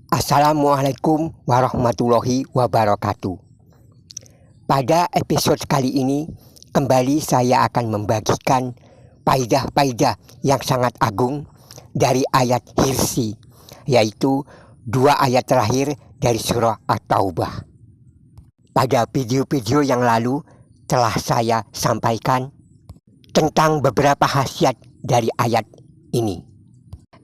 Assalamualaikum warahmatullahi wabarakatuh. Pada episode kali ini, kembali saya akan membagikan faidah-faidah yang sangat agung dari ayat Hirsi, yaitu 2 ayat terakhir dari surah At-Taubah. Pada video-video yang lalu telah saya sampaikan tentang beberapa khasiat dari ayat ini.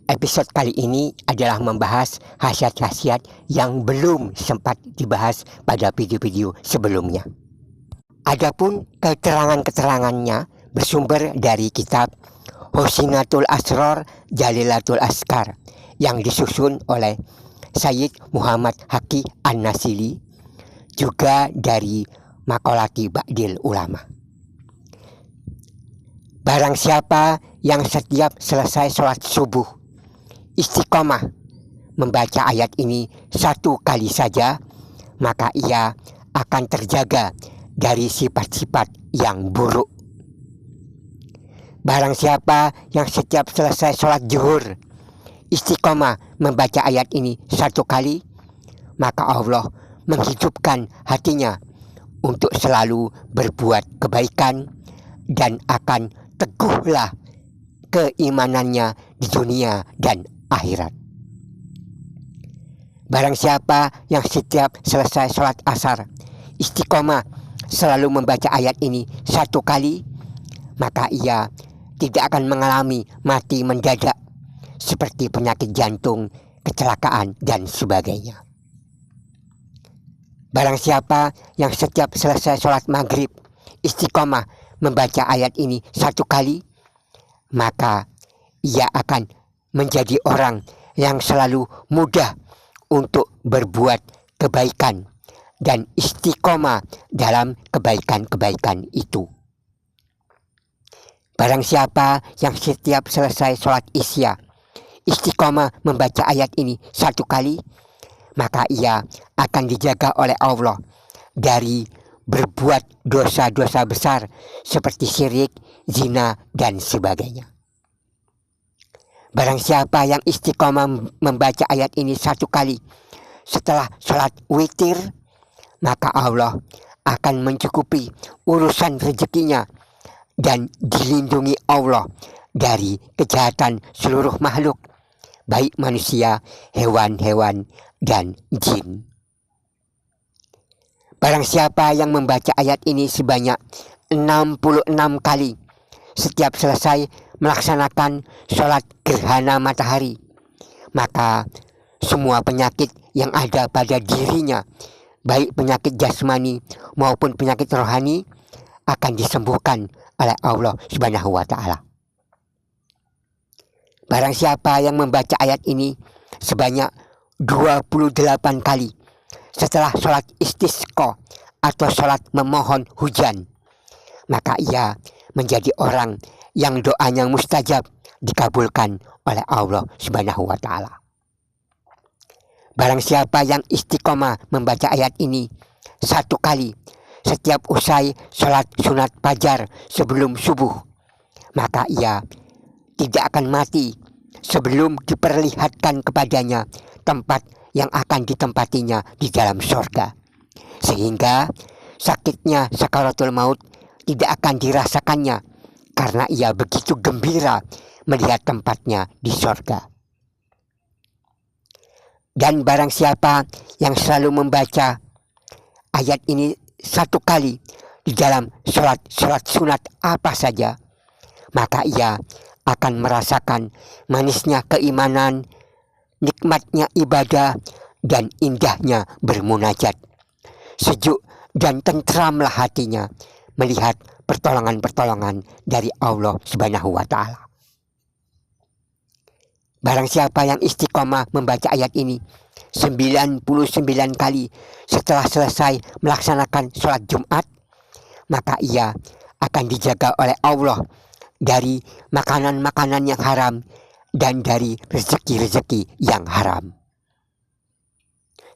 Episode kali ini adalah membahas khasiat-khasiat yang belum sempat dibahas pada video-video sebelumnya. Adapun keterangan-keterangannya bersumber dari kitab Husinatul Asror Jalilatul Askar yang disusun oleh Sayyid Muhammad Haqi An-Nasili, juga dari Maqalati Ba'dil Ulama. Barang siapa yang setiap selesai sholat subuh istiqomah membaca ayat ini 1 kali saja, maka ia akan terjaga dari sifat-sifat yang buruk. Barang siapa yang setiap selesai sholat zuhur istiqomah membaca ayat ini 1 kali, maka Allah menghidupkan hatinya untuk selalu berbuat kebaikan dan akan teguhlah keimanannya di dunia dan akhirat. Barang siapa yang setiap selesai sholat asar istiqomah selalu membaca ayat ini 1 kali, maka ia tidak akan mengalami mati mendadak seperti penyakit jantung, kecelakaan, dan sebagainya. Barang siapa yang setiap selesai sholat maghrib istiqomah membaca ayat ini 1 kali, maka ia akan menjadi orang yang selalu mudah untuk berbuat kebaikan dan istiqomah dalam kebaikan-kebaikan itu. Barang siapa yang setiap selesai sholat isya istiqomah membaca ayat ini 1 kali, maka ia akan dijaga oleh Allah dari berbuat dosa-dosa besar seperti syirik, zina, dan sebagainya. Barang siapa yang istiqomah membaca ayat ini 1 kali setelah sholat witir, maka Allah akan mencukupi urusan rezekinya dan dilindungi Allah dari kejahatan seluruh makhluk, baik manusia, hewan-hewan, dan jin. Barang siapa yang membaca ayat ini sebanyak 66 kali setiap selesai melaksanakan sholat gerhana matahari, maka semua penyakit yang ada pada dirinya, baik penyakit jasmani maupun penyakit rohani, akan disembuhkan oleh Allah Subhanahu wa Ta'ala. Barang siapa yang membaca ayat ini sebanyak 28 kali setelah sholat istisqa atau sholat memohon hujan, maka ia menjadi orang yang doanya mustajab, dikabulkan oleh Allah Subhanahu wa Ta'ala. Barang siapa yang istiqomah membaca ayat ini 1 kali setiap usai sholat sunat fajar sebelum subuh, maka ia tidak akan mati sebelum diperlihatkan kepadanya tempat yang akan ditempatinya di dalam surga, sehingga sakitnya sakaratul maut tidak akan dirasakannya karena ia begitu gembira melihat tempatnya di surga. Dan barang siapa yang selalu membaca ayat ini 1 kali di dalam sholat sunat apa saja, maka ia akan merasakan manisnya keimanan, nikmatnya ibadah, dan indahnya bermunajat. Sejuk dan tentramlah hatinya melihat pertolongan-pertolongan dari Allah Subhanahu wa Ta'ala. Barang siapa yang istiqomah membaca ayat ini 99 kali setelah selesai melaksanakan sholat Jumat, maka ia akan dijaga oleh Allah dari makanan-makanan yang haram dan dari rezeki-rezeki yang haram,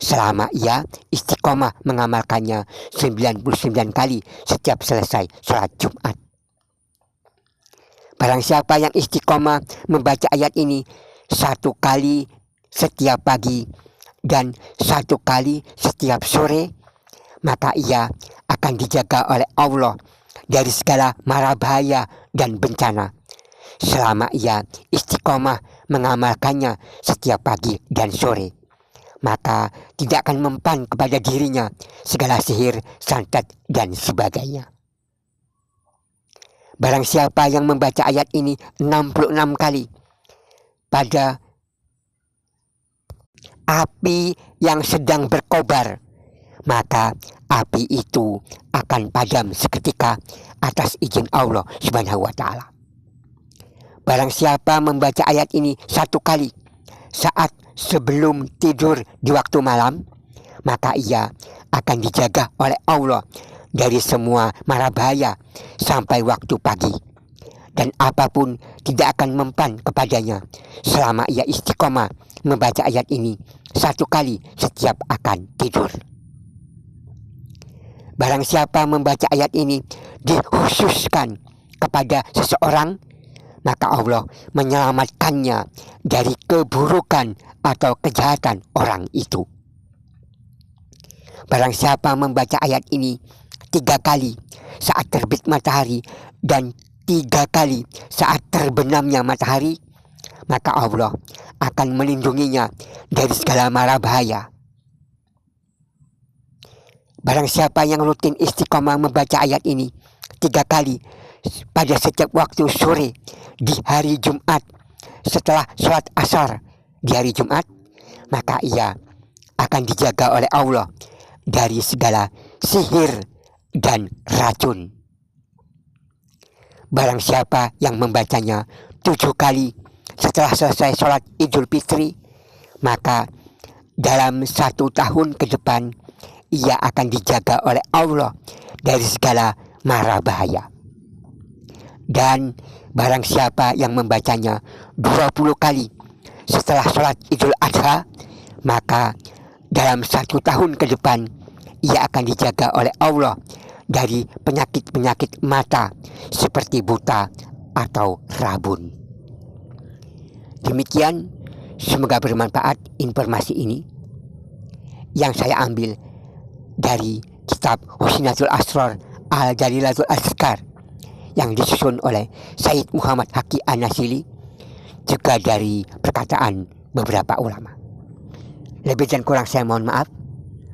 selama ia istiqomah mengamalkannya 99 kali setiap selesai sholat Jumat. Barang siapa yang istiqomah membaca ayat ini 1 kali setiap pagi dan 1 kali setiap sore, maka ia akan dijaga oleh Allah dari segala mara bahaya dan bencana selama ia istiqomah mengamalkannya setiap pagi dan sore. Maka tidak akan mempan kepada dirinya segala sihir, santet, dan sebagainya. Barang siapa yang membaca ayat ini 66 kali pada api yang sedang berkobar, maka api itu akan padam seketika atas izin Allah Subhanahu wa Ta'ala. Barang siapa membaca ayat ini 1 kali saat sebelum tidur di waktu malam, maka ia akan dijaga oleh Allah dari semua mara bahaya sampai waktu pagi, dan apapun tidak akan mempan kepadanya selama ia istiqomah membaca ayat ini 1 kali setiap akan tidur. Barang siapa membaca ayat ini dikhususkan kepada seseorang, maka Allah menyelamatkannya dari keburukan atau kejahatan orang itu. Barang siapa membaca ayat ini 3 kali saat terbit matahari dan 3 kali saat terbenamnya matahari, maka Allah akan melindunginya dari segala mara bahaya. Barang siapa yang rutin istiqomah membaca ayat ini 3 kali pada setiap waktu sore di hari Jumat setelah sholat asar di hari Jumat, maka ia akan dijaga oleh Allah dari segala sihir dan racun. Barang siapa yang membacanya 7 kali setelah selesai sholat Idul Fitri, maka dalam 1 tahun ke depan ia akan dijaga oleh Allah dari segala mara bahaya. Dan barang siapa yang membacanya 20 kali setelah sholat Idul Adha, maka dalam 1 tahun ke depan ia akan dijaga oleh Allah dari penyakit-penyakit mata seperti buta atau rabun. Demikian, semoga bermanfaat informasi ini yang saya ambil dari kitab Husnatul Asrar Al-Jalilatul Azkar yang disusun oleh Sayyid Muhammad Haqi An-Nasili, juga dari perkataan beberapa ulama. Lebih dan kurang saya mohon maaf.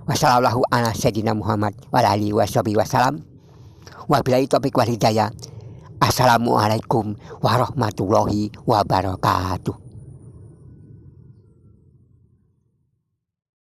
Wassalamualaikum ala sayyidina Muhammad wa alihi wasallam. Wabillahi taufiq wal hidayah. Assalamualaikum warahmatullahi wabarakatuh.